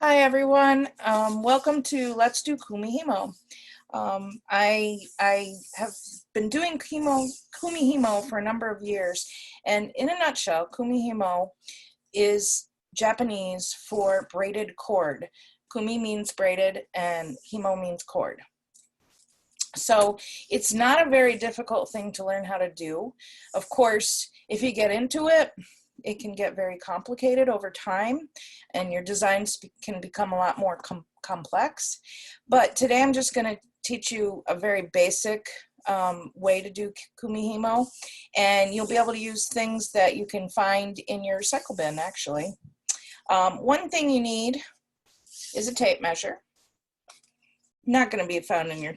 Hi everyone, welcome to Let's Do Kumihimo. I have been doing Kumihimo for a number of years, and in a nutshell, Kumihimo is Japanese for braided cord. Kumi means braided and himo means cord. So it's not a very difficult thing to learn how to do. Of course, if you get into it, it can get very complicated over time and your designs can become a lot more complex. But today I'm just going to teach you a very basic way to do kumihimo, and you'll be able to use things that you can find in your recycle bin actually. One thing you need is a tape measure. Not going to be found in your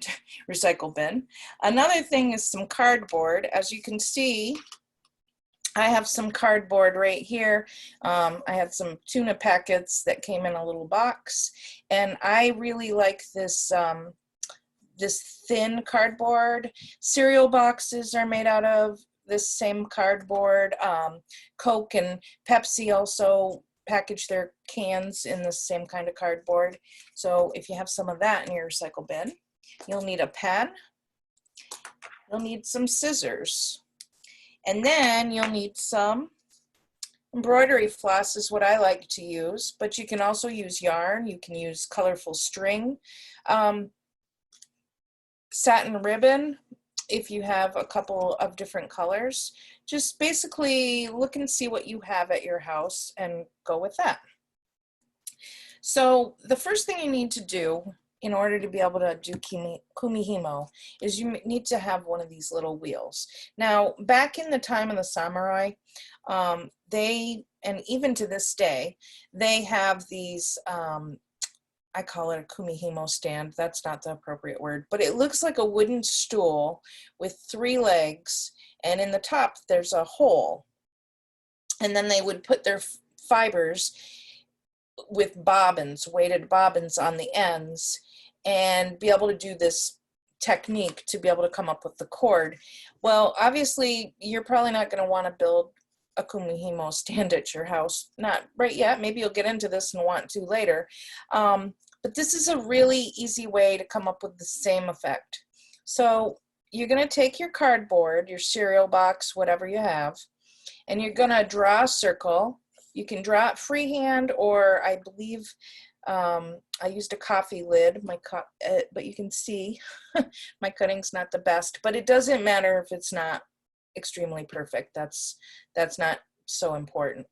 recycle bin. Another thing is some cardboard. As you can see, I have some cardboard right here. I had some tuna packets that came in a little box, and I really like this this thin cardboard. Cereal boxes are made out of this same cardboard. Coke and Pepsi also package their cans in the same kind of cardboard. So if you have some of that in your recycle bin, you'll need a pen, you'll need some scissors, and then you'll need some embroidery floss is what I like to use, but you can also use yarn, you can use colorful string, satin ribbon if you have a couple of different colors. Just basically look and see what you have at your house and go with that. So the first thing you need to do in order to be able to do kumihimo is you need to have one of these little wheels. Now, back in the time of the samurai, and even to this day, they have these, I call it a kumihimo stand. That's not the appropriate word, but it looks like a wooden stool with 3 legs, and in the top there's a hole. And then they would put their fibers with bobbins, weighted bobbins on the ends, and be able to do this technique to be able to come up with the cord. Well, obviously, you're probably not going to want to build a kumihimo stand at your house. Not right yet. Maybe you'll get into this and want to later. But this is a really easy way to come up with the same effect. So you're going to take your cardboard, your cereal box, whatever you have, and you're going to draw a circle. You can draw it freehand, or I believe I used a coffee lid, but you can see my cutting's not the best, but it doesn't matter if it's not extremely perfect. That's not so important.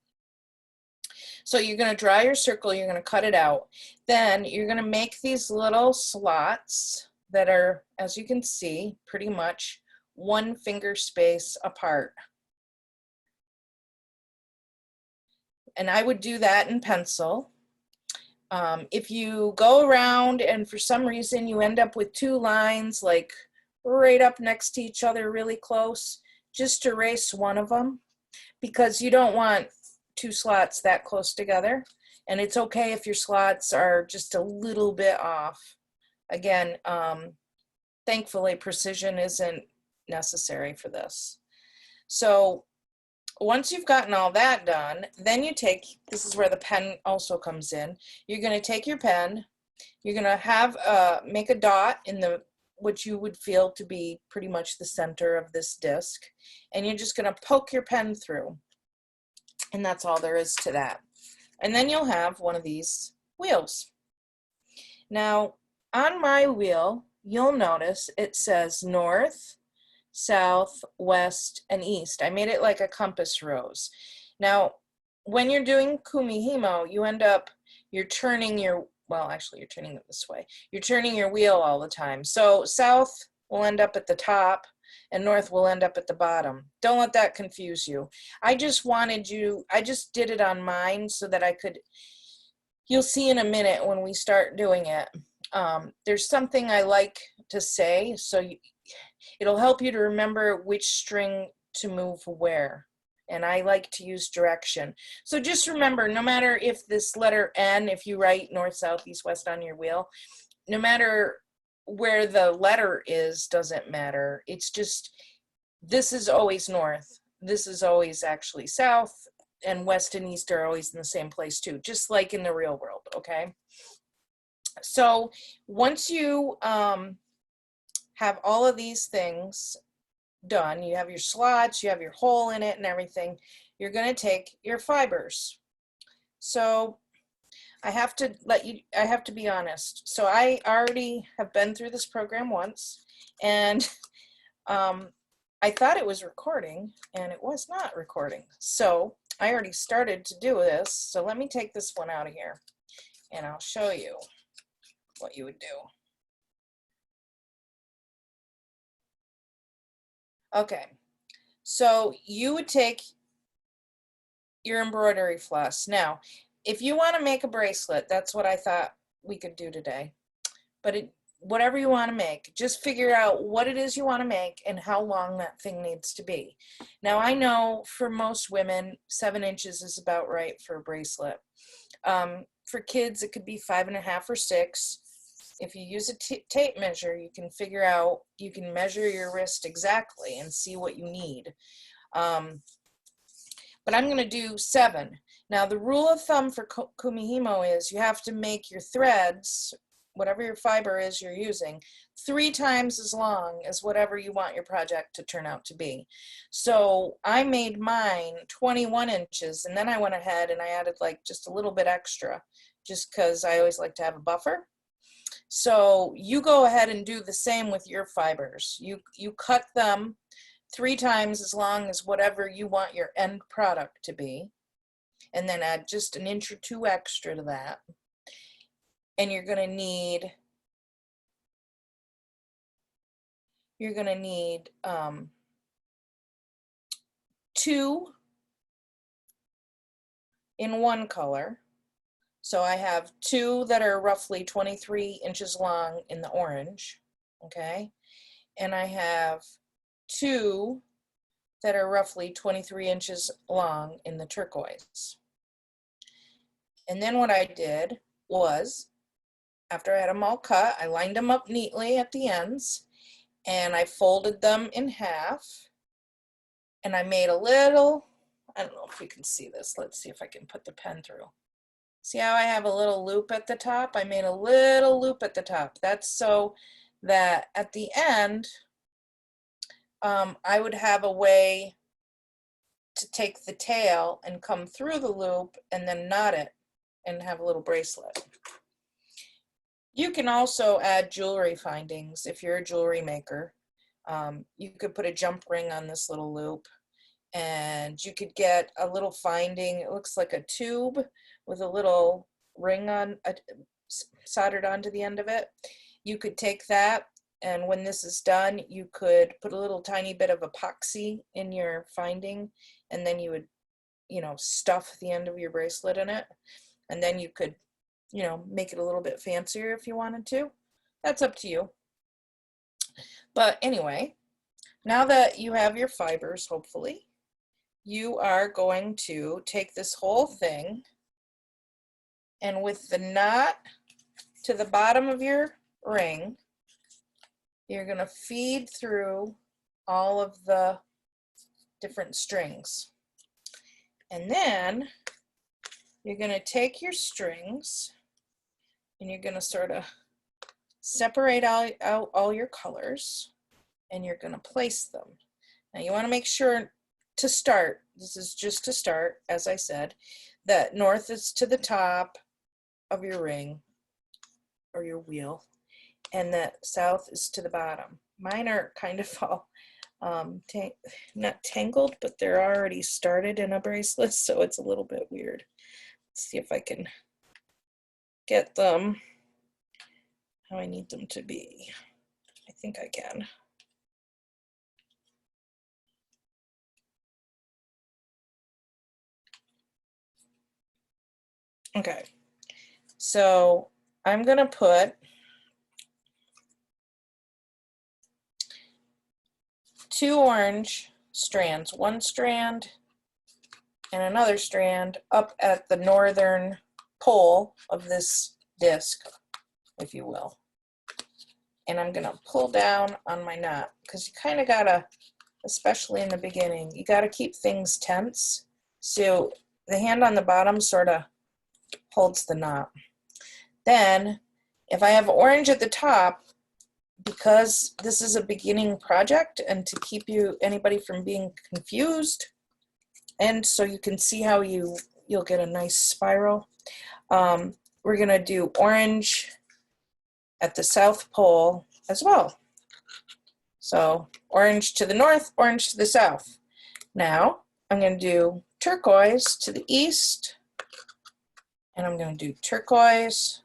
So you're going to draw your circle, you're going to cut it out. Then you're going to make these little slots that are, as you can see, pretty much 1 finger space apart. And I would do that in pencil. If you go around and for some reason you end up with 2 lines like right up next to each other really close, just erase one of them, because you don't want 2 slots that close together. And it's okay if your slots are just a little bit off. Again, thankfully precision isn't necessary for this. So once you've gotten all that done, then you take, this is where the pen also comes in, you're going to take your pen, you're going to have make a dot in the what you would feel to be pretty much the center of this disc, and you're just going to poke your pen through, and that's all there is to that. And then you'll have one of these wheels. Now on my wheel, you'll notice it says north, south, west, and east. I made it like a compass rose. Now, when you're doing kumihimo, you end up, you're turning your, well, actually you're turning it this way. You're turning your wheel all the time. So south will end up at the top and north will end up at the bottom. Don't let that confuse you. I just did it on mine so that I could, you'll see in a minute when we start doing it. There's something I like to say, so it'll help you to remember which string to move where. And I like to use direction. So just remember, no matter if this letter N, if you write north, south, east, west on your wheel, no matter where the letter is, doesn't matter. It's just, this is always north. This is always actually south. and west and east are always in the same place too, just like in the real world, okay? So once you have all of these things done, you have your slots, you have your hole in it and everything, you're going to take your fibers. So I have to be honest. So I already have been through this program once, and I thought it was recording, and it was not recording. So I already started to do this. So let me take this one out of here, and I'll show you what you would do. Okay, so you would take your embroidery floss. Now, if you want to make a bracelet, that's what I thought we could do today. But whatever you want to make, just figure out what it is you want to make and how long that thing needs to be. Now, I know for most women, 7 inches is about right for a bracelet. For kids, it could be 5.5 or 6. If you use a tape measure, you can figure out, you can measure your wrist exactly and see what you need. But I'm going to do 7. Now, the rule of thumb for Kumihimo is you have to make your threads, whatever your fiber is you're using, 3 times as long as whatever you want your project to turn out to be. So I made mine 21 inches, and then I went ahead and I added like just a little bit extra, just because I always like to have a buffer. So you go ahead and do the same with your fibers. You cut them 3 times as long as whatever you want your end product to be, and then add just an inch or 2 extra to that. And you're going to need 2 in one color. So I have 2 that are roughly 23 inches long in the orange, okay? And I have 2 that are roughly 23 inches long in the turquoise. And then what I did was, after I had them all cut, I lined them up neatly at the ends, and I folded them in half, and I made a little, I don't know if you can see this, let's see if I can put the pen through. See how I have a little loop at the top? I made a little loop at the top. That's so that at the end, I would have a way to take the tail and come through the loop and then knot it and have a little bracelet. You can also add jewelry findings if you're a jewelry maker. You could put a jump ring on this little loop, and you could get a little finding. It looks like a tube with a little ring on soldered onto the end of it. You could take that, and when this is done, you could put a little tiny bit of epoxy in your finding, and then you would, stuff the end of your bracelet in it, and then you could, make it a little bit fancier if you wanted to. That's up to you. But anyway, now that you have your fibers, hopefully, you are going to take this whole thing, and with the knot to the bottom of your ring, you're going to feed through all of the different strings. And then you're going to take your strings and you're going to sort of separate out all your colors, and you're going to place them. Now you want to make sure to start, this is just to start, as I said, that north is to the top of your ring or your wheel, and that south is to the bottom. Mine are kind of all not tangled, but they're already started in a bracelet, so it's a little bit weird. Let's see if I can get them how I need them to be. I think I can. Okay, so I'm gonna put 2 orange strands, 1 strand and another strand up at the northern pole of this disc, if you will. And I'm gonna pull down on my knot, because you kind of gotta, especially in the beginning, you gotta keep things tense. So the hand on the bottom sort of holds the knot. Then if I have orange at the top, because this is a beginning project and to keep anybody from being confused, and so you can see how you'll get a nice spiral, we're going to do orange at the South Pole as well. So orange to the north, orange to the south. Now I'm going to do turquoise to the east, and I'm going to do turquoise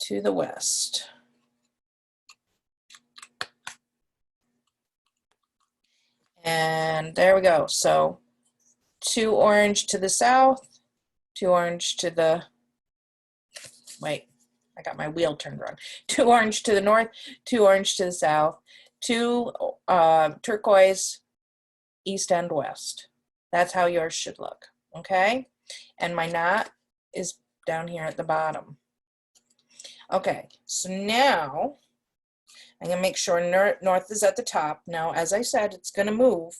to the west. And there we go. So 2 orange to the south, 2 orange to the, wait, I got my wheel turned wrong. 2 orange to the north, 2 orange to the south, 2 turquoise east and west. That's how yours should look, okay? And my knot is down here at the bottom. Okay, so now I'm gonna make sure north is at the top. Now, as I said, it's gonna move,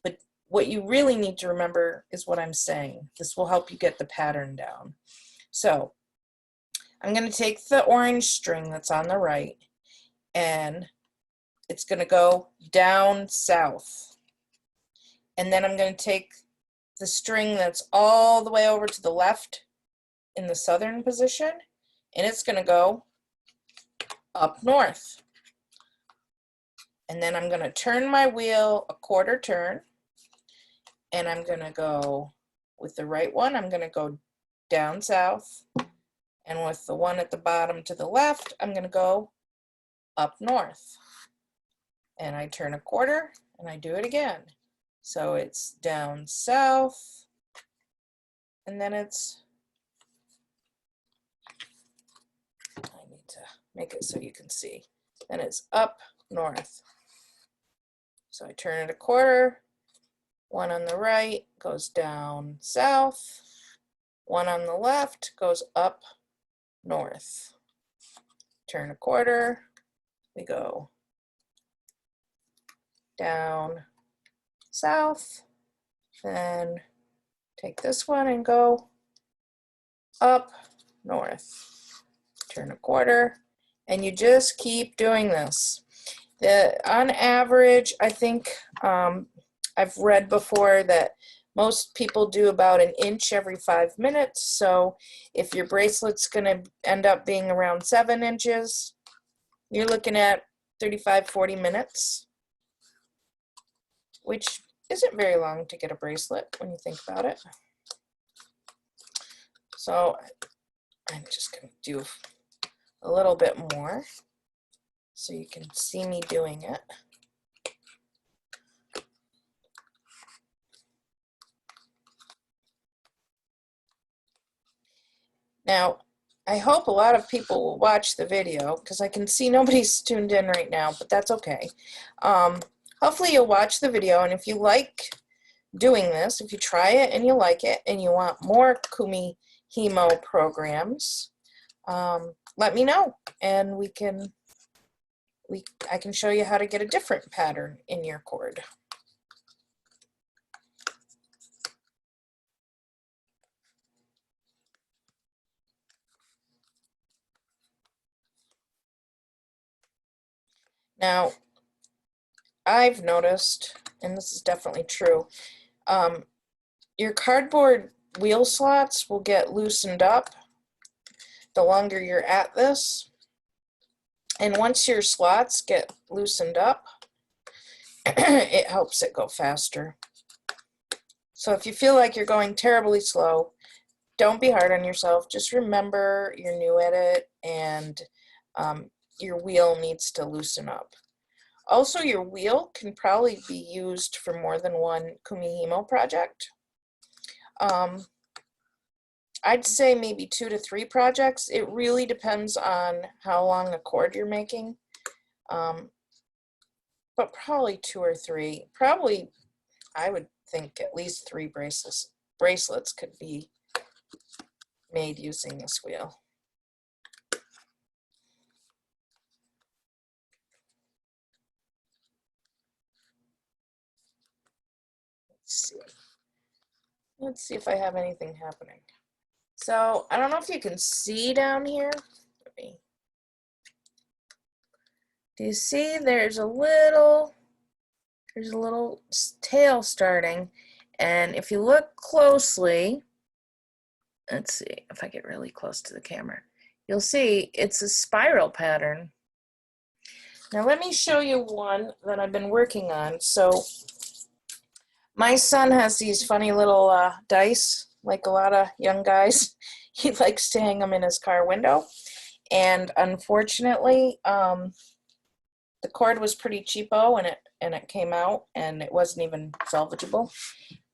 but what you really need to remember is what I'm saying. This will help you get the pattern down. So I'm gonna take the orange string that's on the right, and it's gonna go down south. And then I'm gonna take the string that's all the way over to the left in the southern position, and it's gonna go up north. And then I'm gonna turn my wheel a quarter turn, and I'm gonna go with the right one, I'm gonna go down south, and with the one at the bottom to the left, I'm gonna go up north. And I turn a quarter, and I do it again. So it's down south, and then it's, I need to make it so you can see, then it's up north. So I turn it a quarter, one on the right goes down south, one on the left goes up north. Turn a quarter, we go down south, then take this one and go up north. Turn a quarter, and you just keep doing this. On average, I think I've read before that most people do about 1 inch every 5 minutes. So if your bracelet's going to end up being around 7 inches, you're looking at 35-40 minutes, which isn't very long to get a bracelet when you think about it. So I'm just going to do a little bit more so you can see me doing it. Now, I hope a lot of people will watch the video because I can see nobody's tuned in right now, but that's okay. Hopefully you'll watch the video, and if you like doing this, if you try it and you like it and you want more Kumihimo programs, let me know, and I can show you how to get a different pattern in your cord. Now, I've noticed, and this is definitely true, your cardboard wheel slots will get loosened up the longer you're at this. And once your slots get loosened up, it helps it go faster. So if you feel like you're going terribly slow, don't be hard on yourself. Just remember you're new at it, and your wheel needs to loosen up. Also, your wheel can probably be used for more than one Kumihimo project. I'd say maybe 2 to 3 projects. It really depends on how long a cord you're making, but probably 2 or 3. Probably, I would think at least 3 bracelets could be made using this wheel. see. Let's see if I have anything happening. So I don't know if you can see down here. Do you see there's a little tail starting, and if you look closely, let's see if I get really close to the camera, you'll see it's a spiral pattern. Now let me show you one that I've been working on. So my son has these funny little dice, like a lot of young guys. He likes to hang them in his car window, and unfortunately the cord was pretty cheapo, and it came out, and it wasn't even salvageable.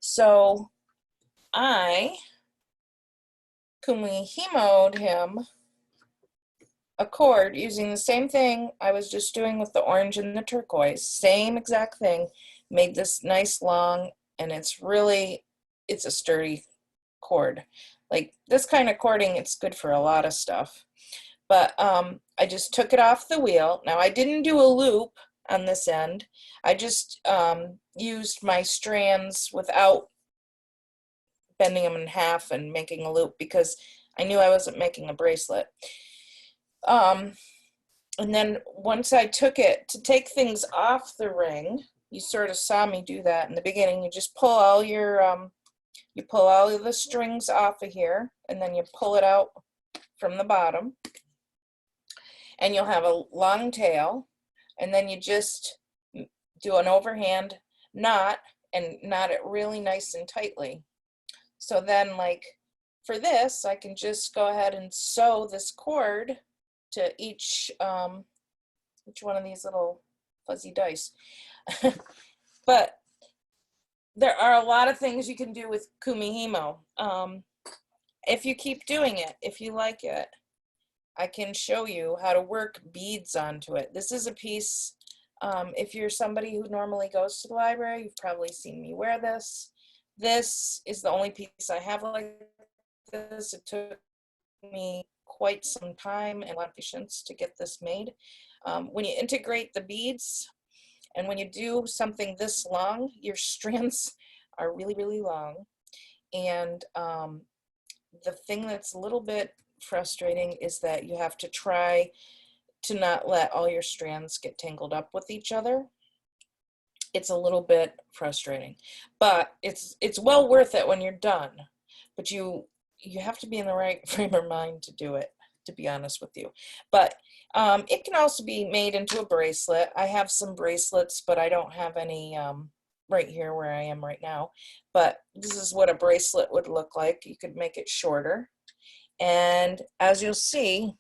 So I Kumihimo'd him a cord using the same thing I was just doing with the orange and the turquoise. Same exact thing. Made this nice long, and it's a sturdy cord. Like this kind of cording, it's good for a lot of stuff. But I just took it off the wheel. Now I didn't do a loop on this end. I just used my strands without bending them in half and making a loop, because I knew I wasn't making a bracelet. And then once I took it to take things off the ring, you sort of saw me do that in the beginning. You just pull all your you pull all of the strings off of here, and then you pull it out from the bottom, and you'll have a long tail, and then you just do an overhand knot and knot it really nice and tightly. So then, like for this, I can just go ahead and sew this cord to each one of these little fuzzy dice. But there are a lot of things you can do with Kumihimo. If you keep doing it, if you like it, I can show you how to work beads onto it. This is a piece, if you're somebody who normally goes to the library, you've probably seen me wear this. This is the only piece I have like this. It took me quite some time and a lot of patience to get this made. When you integrate the beads and when you do something this long, your strands are really, really long. And the thing that's a little bit frustrating is that you have to try to not let all your strands get tangled up with each other. It's a little bit frustrating, but it's well worth it when you're done. But you have to be in the right frame of mind to do it, to be honest with you. But it can also be made into a bracelet. I have some bracelets, but I don't have any right here where I am right now. But this is what a bracelet would look like. You could make it shorter. And as you'll see,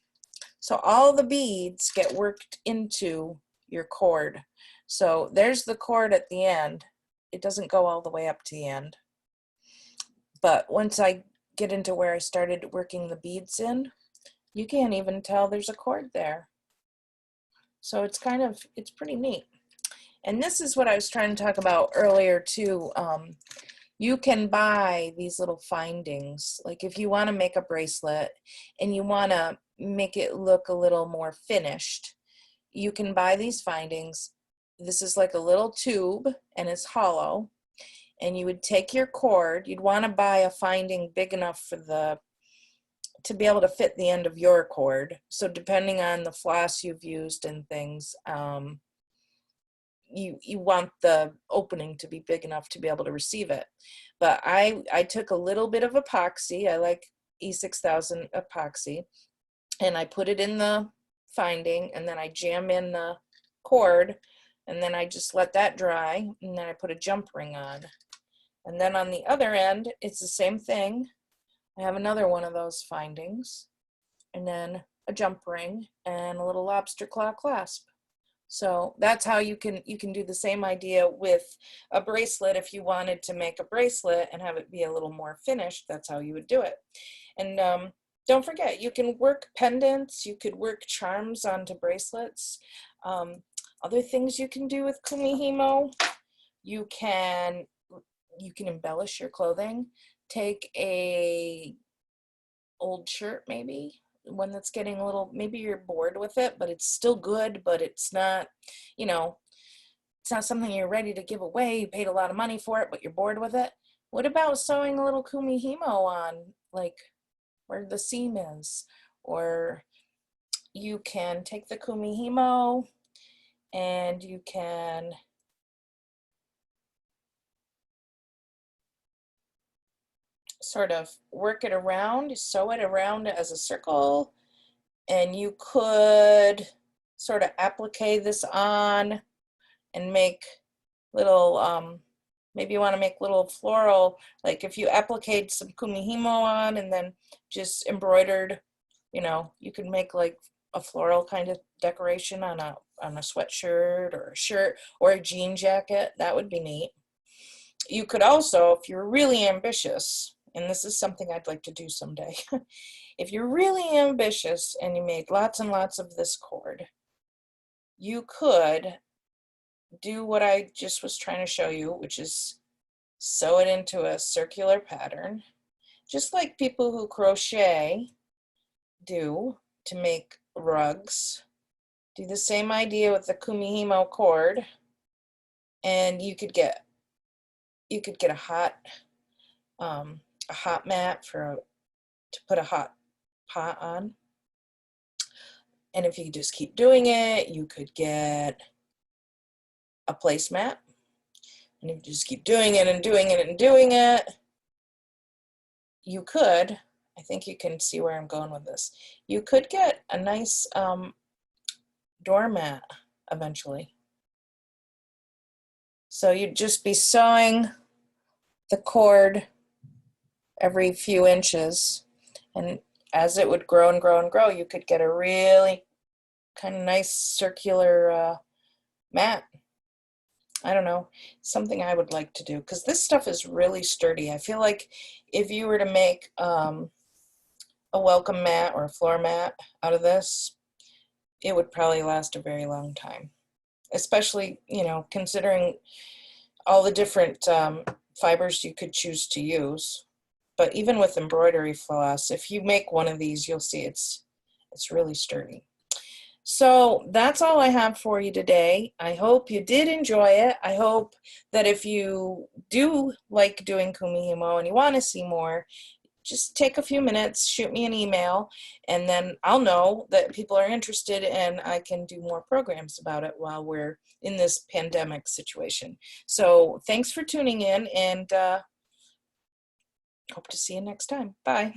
so all the beads get worked into your cord. So there's the cord at the end. It doesn't go all the way up to the end. But once I get into where I started working the beads in, you can't even tell there's a cord there. So it's pretty neat. And this is what I was trying to talk about earlier too. You can buy these little findings. Like if you want to make a bracelet and you want to make it look a little more finished, you can buy these findings. This is like a little tube and it's hollow. And you would take your cord. You'd want to buy a finding big enough for to be able to fit the end of your cord. So depending on the floss you've used and things, you want the opening to be big enough to be able to receive it. But I took a little bit of epoxy. I like E6000 epoxy, and I put it in the finding, and then I jam in the cord, and then I just let that dry, and then I put a jump ring on. And then on the other end, it's the same thing. I have another one of those findings, and then a jump ring and a little lobster claw clasp. So that's how you can do the same idea with a bracelet. If you wanted to make a bracelet and have it be a little more finished, that's how you would do it. And don't forget, you can work pendants, you could work charms onto bracelets. Other things you can do with Kumihimo, you can embellish your clothing. Take a old shirt, maybe one that's getting a little, maybe you're bored with it, but it's still good, but it's not, it's it's not something you're ready to give away. You paid a lot of money for it, but you're bored with it. What about sewing a little kumihimo on, like where the seam is? Or you can take the kumihimo and you can sort of work it around, sew it around as a circle, and you could sort of applique this on and make little, maybe you want to make little floral, like if you appliqued some kumihimo on and then just embroidered, you know, you could make like a floral kind of decoration on a sweatshirt or a shirt or a jean jacket. That would be neat. You could also, if you're really ambitious, and this is something I'd like to do someday, if you're really ambitious and you made lots and lots of this cord, you could do what I just was trying to show you, which is sew it into a circular pattern, just like people who crochet do to make rugs. Do the same idea with the kumihimo cord, and you could get a hot mat to put a hot pot on. And if you just keep doing it, you could get a placemat. And if you just keep doing it and doing it and doing it, you could, I think you can see where I'm going with this, you could get a nice doormat eventually. So you'd just be sewing the cord every few inches, and as it would grow and grow and grow, you could get a really kind of nice circular mat. I don't know, something I would like to do, because this stuff is really sturdy. I feel like if you were to make a welcome mat or a floor mat out of this, it would probably last a very long time, especially, you know, considering all the different fibers you could choose to use. But even with embroidery floss, if you make one of these, you'll see it's really sturdy. So that's all I have for you today. I hope you did enjoy it. I hope that if you do like doing kumihimo and you want to see more, just take a few minutes, shoot me an email, and then I'll know that people are interested and I can do more programs about it while we're in this pandemic situation. So thanks for tuning in, and hope to see you next time. Bye.